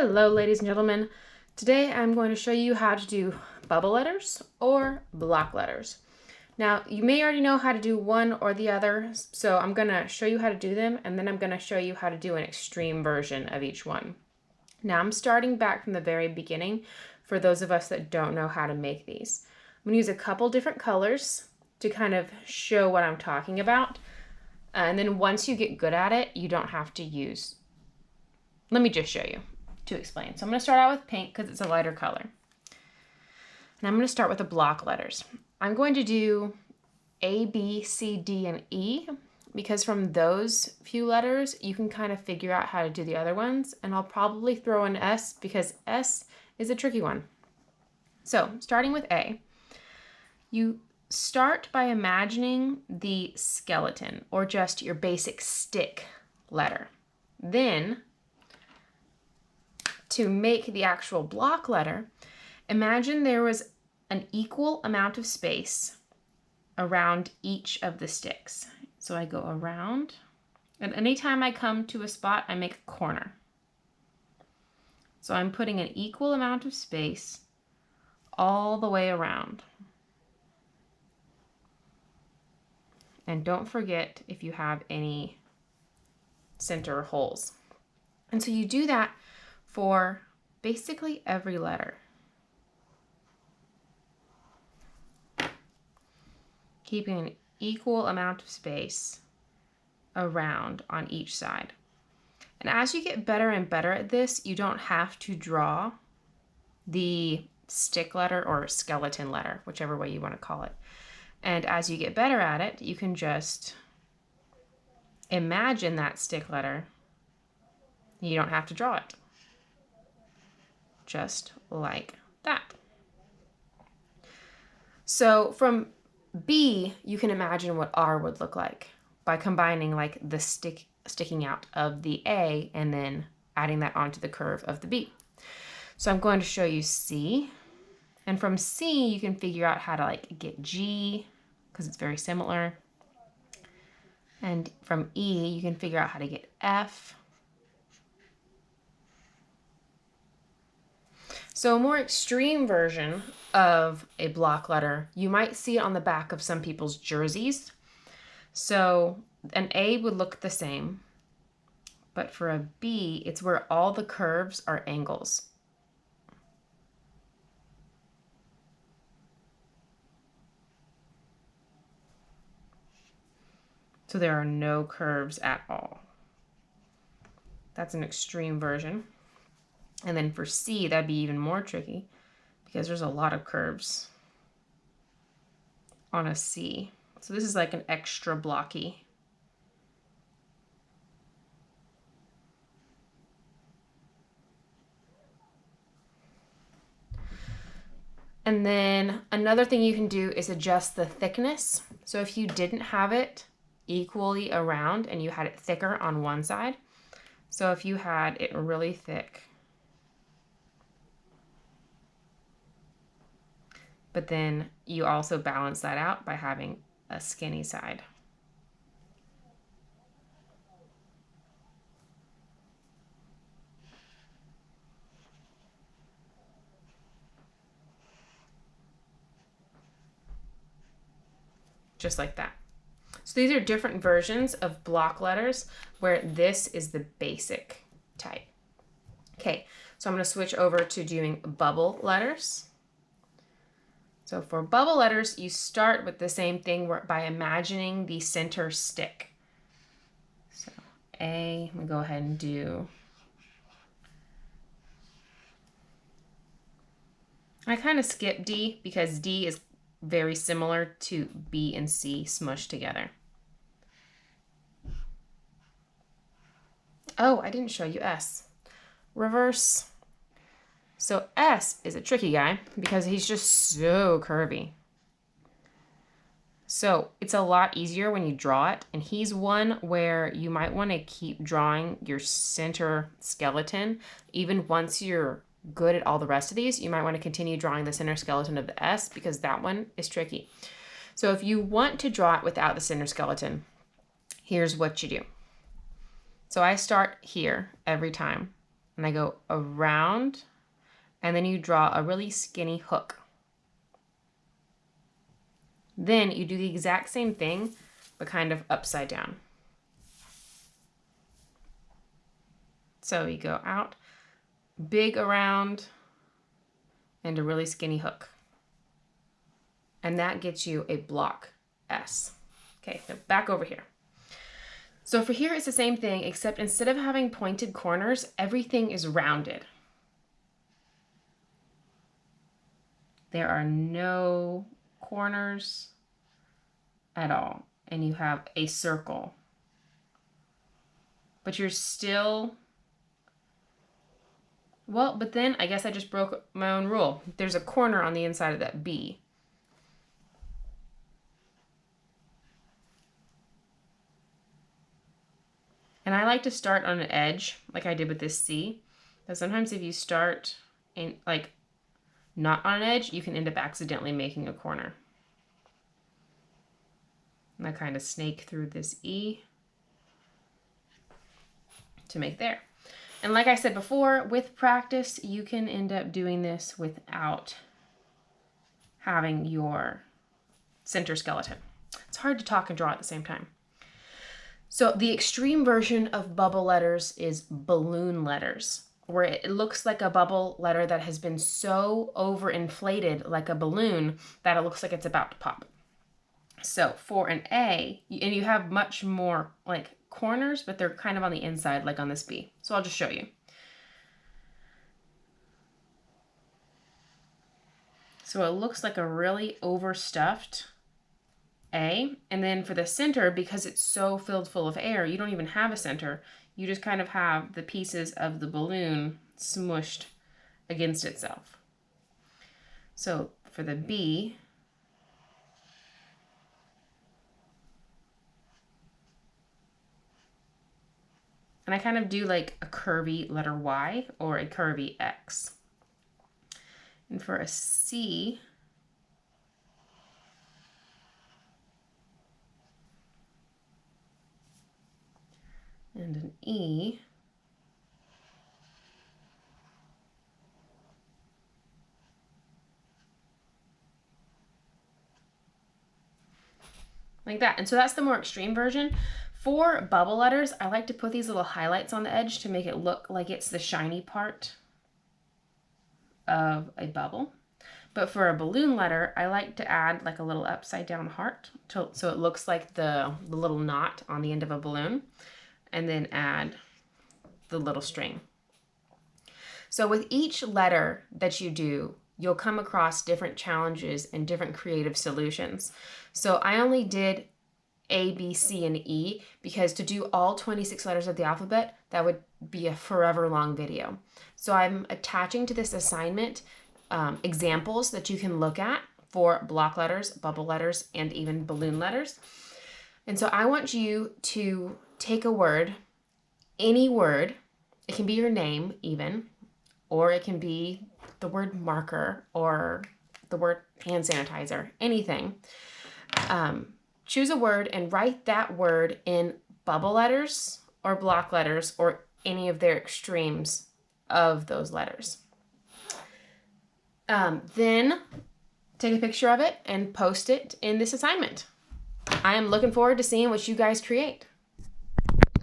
Hello, ladies and gentlemen. Today I'm going to show you how to do bubble letters or block letters. Now, you may already know how to do one or the other, so I'm going to show you how to do them, and then I'm going to show you how to do an extreme version of each one. Now, I'm starting back from the very beginning for those of us that don't know how to make these. I'm going to use a couple different colors to kind of show what I'm talking about, and then once you get good at it, you don't have to use. Let me just show you to explain. So I'm going to start out with pink because it's a lighter color. And I'm going to start with the block letters. I'm going to do A, B, C, D, and E because from those few letters, you can kind of figure out how to do the other ones. And I'll probably throw in S because S is a tricky one. So starting with A, you start by imagining the skeleton or just your basic stick letter. Then, to make the actual block letter, imagine there was an equal amount of space around each of the sticks. So I go around, and anytime I come to a spot, I make a corner. So I'm putting an equal amount of space all the way around. And don't forget if you have any center holes. And so you do that for basically every letter. Keeping an equal amount of space around on each side. And as you get better and better at this, you don't have to draw the stick letter or skeleton letter, whichever way you want to call it. And as you get better at it, you can just imagine that stick letter. You don't have to draw it. Just like that. So from B, you can imagine what R would look like by combining like the sticking out of the A and then adding that onto the curve of the B. So I'm going to show you C. And from C, you can figure out how to like get G because it's very similar. And from E, you can figure out how to get F. So a more extreme version of a block letter, you might see it on the back of some people's jerseys. So an A would look the same, but for a B, it's where all the curves are angles. So there are no curves at all. That's an extreme version. And then for C, that'd be even more tricky because there's a lot of curves on a C. So this is like an extra blocky. And then another thing you can do is adjust the thickness. So if you didn't have it equally around and you had it thicker on one side, so if you had it really thick, but then you also balance that out by having a skinny side. Just like that. So these are different versions of block letters where this is the basic type. Okay, so I'm going to switch over to doing bubble letters. So for bubble letters, you start with the same thing by imagining the center stick. So A, I'm going to go ahead and do. I kind of skip D because D is very similar to B and C smushed together. Oh, I didn't show you S. Reverse. So S is a tricky guy because he's just so curvy. So it's a lot easier when you draw it. And he's one where you might want to keep drawing your center skeleton. Even once you're good at all the rest of these, you might want to continue drawing the center skeleton of the S because that one is tricky. So if you want to draw it without the center skeleton, here's what you do. So I start here every time. and I go around, and then you draw a really skinny hook. Then you do the exact same thing, but kind of upside down. So you go out, big around, and a really skinny hook. And that gets you a block S. Okay, so back over here. So for here, it's the same thing, except instead of having pointed corners, everything is rounded. There are no corners at all, and you have a circle. But you're still, well, but then I guess I just broke my own rule. There's a corner on the inside of that B. And I like to start on an edge, like I did with this C. But sometimes if you start in, like, not on an edge, you can end up accidentally making a corner. And I kind of snake through this E to make there. And like I said before, with practice, you can end up doing this without having your center skeleton. It's hard to talk and draw at the same time. So the extreme version of bubble letters is balloon letters, where it looks like a bubble letter that has been so overinflated like a balloon that it looks like it's about to pop. So for an A, and you have much more like corners, but they're kind of on the inside like on this B. So I'll just show you. So it looks like a really overstuffed A. And then for the center, because it's so filled full of air, you don't even have a center. You just kind of have the pieces of the balloon smushed against itself. So for the B, and I kind of do like a curvy letter Y or a curvy X. And for a C, and an E, like that. And so that's the more extreme version. For bubble letters, I like to put these little highlights on the edge to make it look like it's the shiny part of a bubble. But for a balloon letter, I like to add like a little upside down heart so it looks like the little knot on the end of a balloon, and then add the little string. So with each letter that you do, you'll come across different challenges and different creative solutions. So I only did A, B, C, and E because to do all 26 letters of the alphabet, that would be a forever long video. So I'm attaching to this assignment examples that you can look at for block letters, bubble letters, and even balloon letters. And so I want you to take a word, any word, it can be your name even, or it can be the word marker or the word hand sanitizer, anything. Choose a word and write that word in bubble letters or block letters or any of their extremes of those letters. Then take a picture of it and post it in this assignment. I am looking forward to seeing what you guys create.